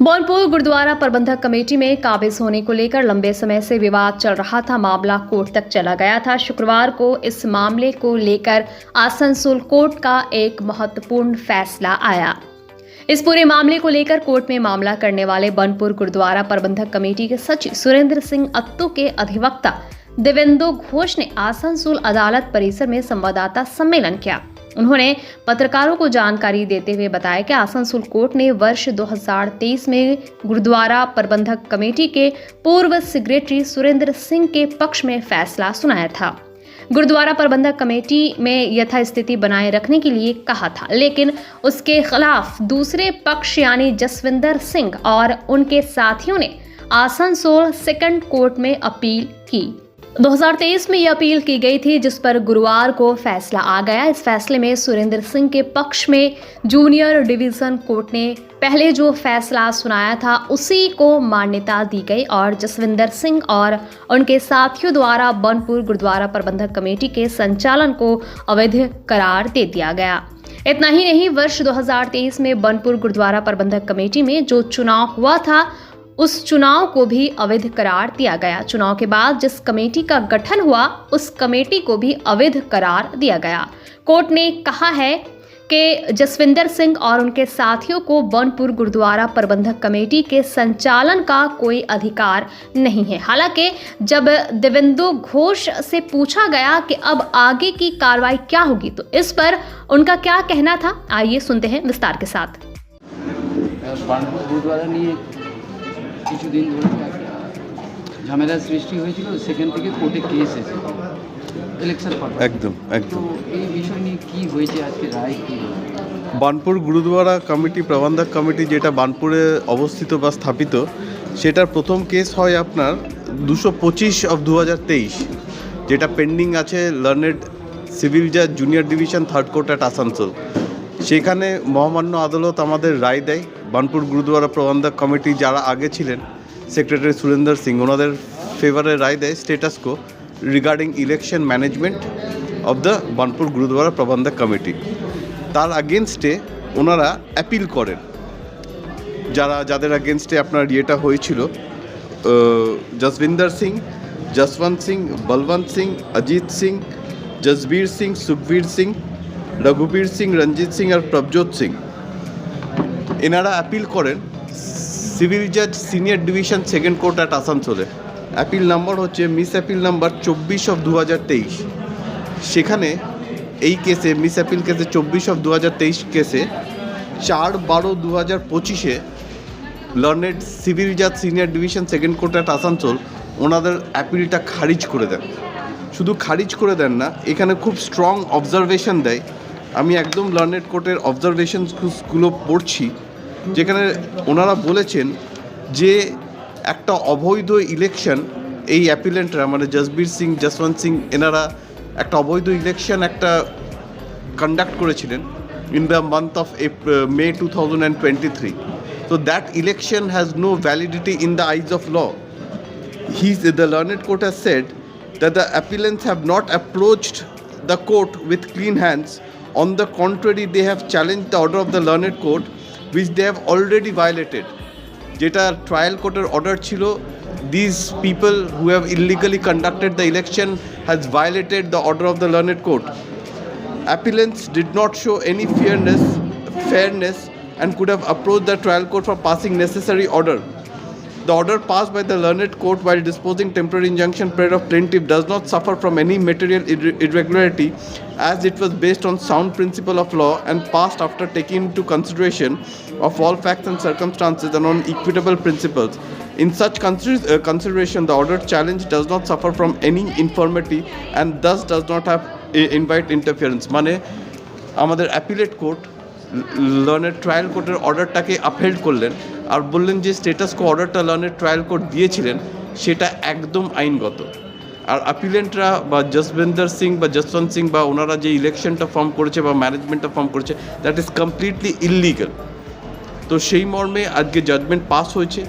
बौनपुर गुरुद्वारा प्रबंधक कमेटी में काबिज होने को लेकर लंबे समय से विवाद चल रहा था। मामला कोर्ट तक चला गया था। शुक्रवार को इस मामले को लेकर आसनसोल कोर्ट का एक महत्वपूर्ण फैसला आया। इस पूरे मामले को लेकर कोर्ट में मामला करने वाले बौनपुर गुरुद्वारा प्रबंधक कमेटी के सचिव सुरेंद्र सिंह अत्तू के अधिवक्ता देवेंदु घोष ने आसनसोल अदालत परिसर में संवाददाता सम्मेलन किया। उन्होंने पत्रकारों को जानकारी देते हुए बताया कि आसनसोल कोर्ट ने वर्ष 2023 में गुरुद्वारा प्रबंधक कमेटी के पूर्व सेक्रेटरी सुरेंद्र सिंह के पक्ष में फैसला सुनाया था। गुरुद्वारा प्रबंधक कमेटी में यथास्थिति बनाए रखने के लिए कहा था, लेकिन उसके खिलाफ दूसरे पक्ष यानी जसविंदर सिंह और उनके साथियों ने आसनसोल सेकंड कोर्ट में अपील की। 2023 में यह अपील की गई थी, जिस पर गुरुवार को फैसला आ गया। इस फैसले में सुरेंद्र सिंह के पक्ष में जूनियर डिवीजन कोर्ट ने पहले जो फैसला सुनाया था उसी को मान्यता दी गई और जसविंदर सिंह और उनके साथियों द्वारा बौनपुर गुरुद्वारा प्रबंधक कमेटी के संचालन को अवैध करार दे दिया गया। इतना ही नहीं, वर्ष 2023 में बौनपुर गुरुद्वारा प्रबंधक कमेटी में जो चुनाव हुआ था उस चुनाव को भी अवैध करार दिया गया। चुनाव के बाद जिस कमेटी का गठन हुआ उस कमेटी को भी अवैध करार दिया गया। कोर्ट ने कहा है कि जसविंदर सिंह और उनके साथियों को बौनपुर गुरुद्वारा प्रबंधक कमेटी के संचालन का कोई अधिकार नहीं है। हालांकि जब देवेंदु घोष से पूछा गया कि अब आगे की कार्रवाई क्या होगी तो इस पर उनका क्या कहना था, आइए सुनते हैं विस्तार के साथ। কিছুদিন ধরে ঝামেলার সৃষ্টি হয়েছিল, সেখান থেকে কোর্টে কেস এসেছে ইলেকশন পারপাস। একদম তো এই বিষয় নিয়ে কি হয়েছে, আজকে রায় কি? বানপুর গুরুদ্বারা কমিটি প্রবন্ধক কমিটি যেটা বানপুরে অবস্থিত বা স্থাপিত, সেটার প্রথম কেস হয় আপনার 225/2023, যেটা পেন্ডিং আছে লার্নেড সিভিল জাজ junior division third court at Asansol. সেখানে মহামান্য আদালত আমাদের রায় দেয়। বানপুর গুরুদ্বারা প্রবন্ধক কমিটি যারা আগে ছিলেন সেক্রেটারি সুরেন্দর সিং, ওনাদের ফেভারে রায় দেয় status quo regarding election management of the Banpur Gurdwara Prabandhak committee. তার আগেনস্টে ওনারা অ্যাপিল করেন, যাদের আগেনস্টে আপনার ইয়েটা হয়েছিল জসবিন্দর সিং, জসবন্ত সিং, বলবন্ত সিং, অজিত সিং, জসবীর সিং, সুখবীর সিং, রঘুবীর সিং, রঞ্জিত সিং আর প্রভজোৎ সিং। এনারা অ্যাপিল করেন সিভিল জাজ senior division second court at আসানসোলে। অ্যাপিল নাম্বার হচ্ছে মিস অ্যাপিল নাম্বার 24/2023। সেখানে এই কেসে মিস অ্যাপিল কেসে 24/2023 কেসে 4/12/2025 লার্নেড সিভিল জাজ senior division second court at Asansol ওনাদের অ্যাপিলটা খারিজ করে দেন। শুধু খারিজ করে দেন না, এখানে খুব স্ট্রং অবজারভেশন দেয়। আমি একদম লার্নেড কোর্টের অবজারভেশনসগুলো পড়ছি, যেখানে ওনারা বলেছেন যে একটা অবৈধ ইলেকশন এই অ্যাপিলেন্টরা মানে জসবীর সিং, জসবন্ত সিং এনারা একটা অবৈধ ইলেকশন কন্ডাক্ট করেছিলেন in the month of May 2023. So that election has no validity in the eyes of law. The learned court has said that the appellants have not approached the court with clean hands. On the contrary, they have challenged the order of the learned court, which they have already violated. যেটা trial কোর্টের order ছিল, these people who have illegally conducted the election has violated the order of the learned court. Appellants did not show any fairness and could have approached the trial court for passing necessary order. The order passed by the learned court while disposing temporary injunction period of plaintiff does not suffer from any material irregularity, as it was based on sound principle of law and passed after taking into consideration of all facts and circumstances and on equitable principles. In such consideration, the order challenge does not suffer from any infirmity and thus does not have invite interference. মানে আমাদের appellate court learned trial কোর্টের অর্ডারটাকে upheld করলেন আর বললেন যে status কো অর্ডারটা learned trial court দিয়েছিলেন সেটা একদম আইনগত। আর অ্যাপিলেন্টরা বা জসবিন্দর সিং বা জসবন্ত সিং বা ওনারা যে ইলেকশনটা ফর্ম করেছে বা ম্যানেজমেন্টটা ফর্ম করেছে, দ্যাট ইজ কমপ্লিটলি ইললিগাল। তো সেই মর্মে আজকে জাজমেন্ট পাস হয়েছে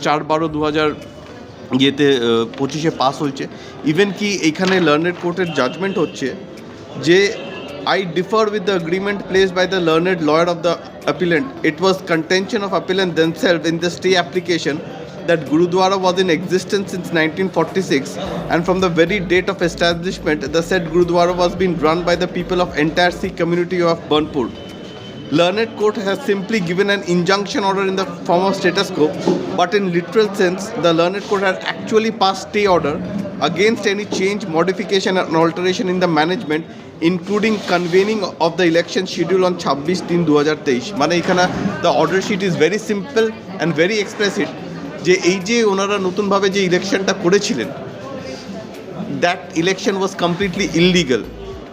4/12/2025 পাস হয়েছে। ইভেন কি এইখানে লার্নেড কোর্টের জাজমেন্ট হচ্ছে যে I differ with the agreement placed by the learned lawyer of the appellant. It was contention of appellant themselves in the stay application that Gurudwara was in existence since 1946, and from the very date of establishment, the said Gurudwara was being run by the people of entire Sikh community of Burnpur. Learned court has simply given an injunction order in the form of status quo, but in literal sense, the learned court had actually passed stay order against any change, modification and alteration in the management, including convening of the election schedule on 26/3/2023. মানে এখানে the order sheet is very simple and very explicit যে এই যে ওনারা নতুনভাবে যে ইলেকশনটা করেছিলেন, that election was completely illegal.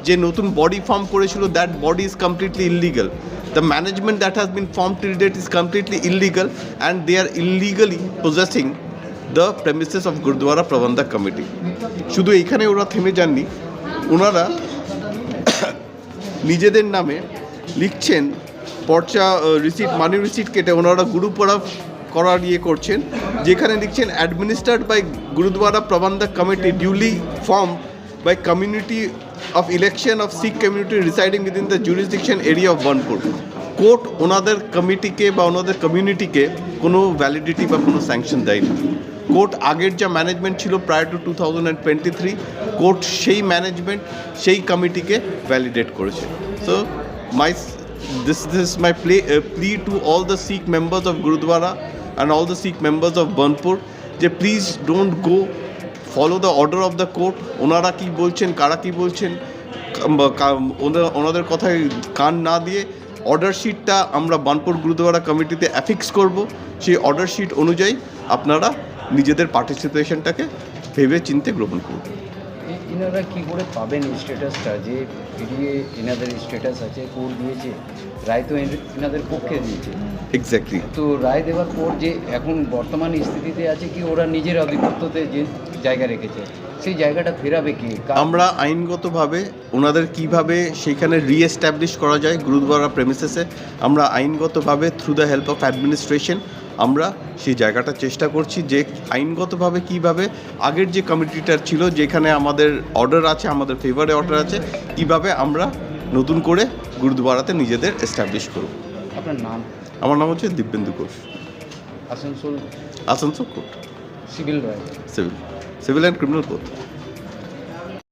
যে নতুন বডি ফর্ম করেছিল, that body is completely illegal. The management that has been form till date is completely illegal and they are illegally possessing the premises of Gurdwara Prabandhak committee. শুধু এইখানে ওরা থেমে যাননি, ওনারা নিজেদের নামে লিখছেন পর্চা রিসিট, মানি রিসিট কেটে ওনারা গুরুপড়া করার ইয়ে করছেন, যেখানে লিখছেন administered by Gurdwara Prabandhak committee duly form by community of election of Sikh community residing within the jurisdiction area of Banpur. Court ওনাদের কমিটিকে বা ওনাদের কমিউনিটিকে কোনো ভ্যালিডিটি বা কোনো স্যাংশন দেয়নি। কোর্ট আগের যা ম্যানেজমেন্ট ছিল প্রায় টু 2023, কোর্ট সেই ম্যানেজমেন্ট সেই কমিটিকে ভ্যালিডেট করেছে। So this is my plea to all the Sikh members of Gurudwara and all the Sikh members of Burnpur যে please don't go, follow the order of the court. ওনারা কী বলছেন, কারা কী বলছেন, ওনাদের কথায় কান না দিয়ে অর্ডার শিটটা আমরা বার্নপুর গুরুদ্বারা কমিটিতে অ্যাফিক্স করব। সেই অর্ডার শিট অনুযায়ী আপনারা নিজেদের পার্টিসিপেশনটাকে ভেবে চিন্তে গ্রহণ করুন। এনারা কী করে পাবেন এই স্ট্যাটাসটা, যে এড়িয়ে এনাদের স্ট্যাটাস আছে, কোর্ট দিয়েছে, রায় তো এনাদের পক্ষে দিয়েছে। এক্স্যাক্টলি। তো রায় দেওয়ার পর যে এখন বর্তমান স্থিতিতে আছে কি, ওরা নিজের আধিপত্যতে যে জায়গা রেখেছে সেই জায়গাটা ফেরাবে কি? আমরা আইনগতভাবে ওনাদের কিভাবে সেইখানে রিএস্টাবলিশ করা যায় গুরুদ্বারা প্রেমিসেসে, আমরা আইনগতভাবে through the help of administration আমরা সেই জায়গাটা চেষ্টা করছি যে আইনগতভাবে কিভাবে আগের যে কমিটিটা ছিল, যেখানে আমাদের অর্ডার আছে, আমাদের ফেভারে অর্ডার আছে, কিভাবে আমরা নতুন করে গুরুদ্বারাতে নিজেদের এস্টাবলিশ করব। আপনার নাম? আমার নাম হচ্ছে দিব্যেন্দু ঘোষ। আসানসোল আসানসোল কোর্ট, সিভিল রায়, সিভিল অ্যান্ড ক্রিমিনাল কোর্ট।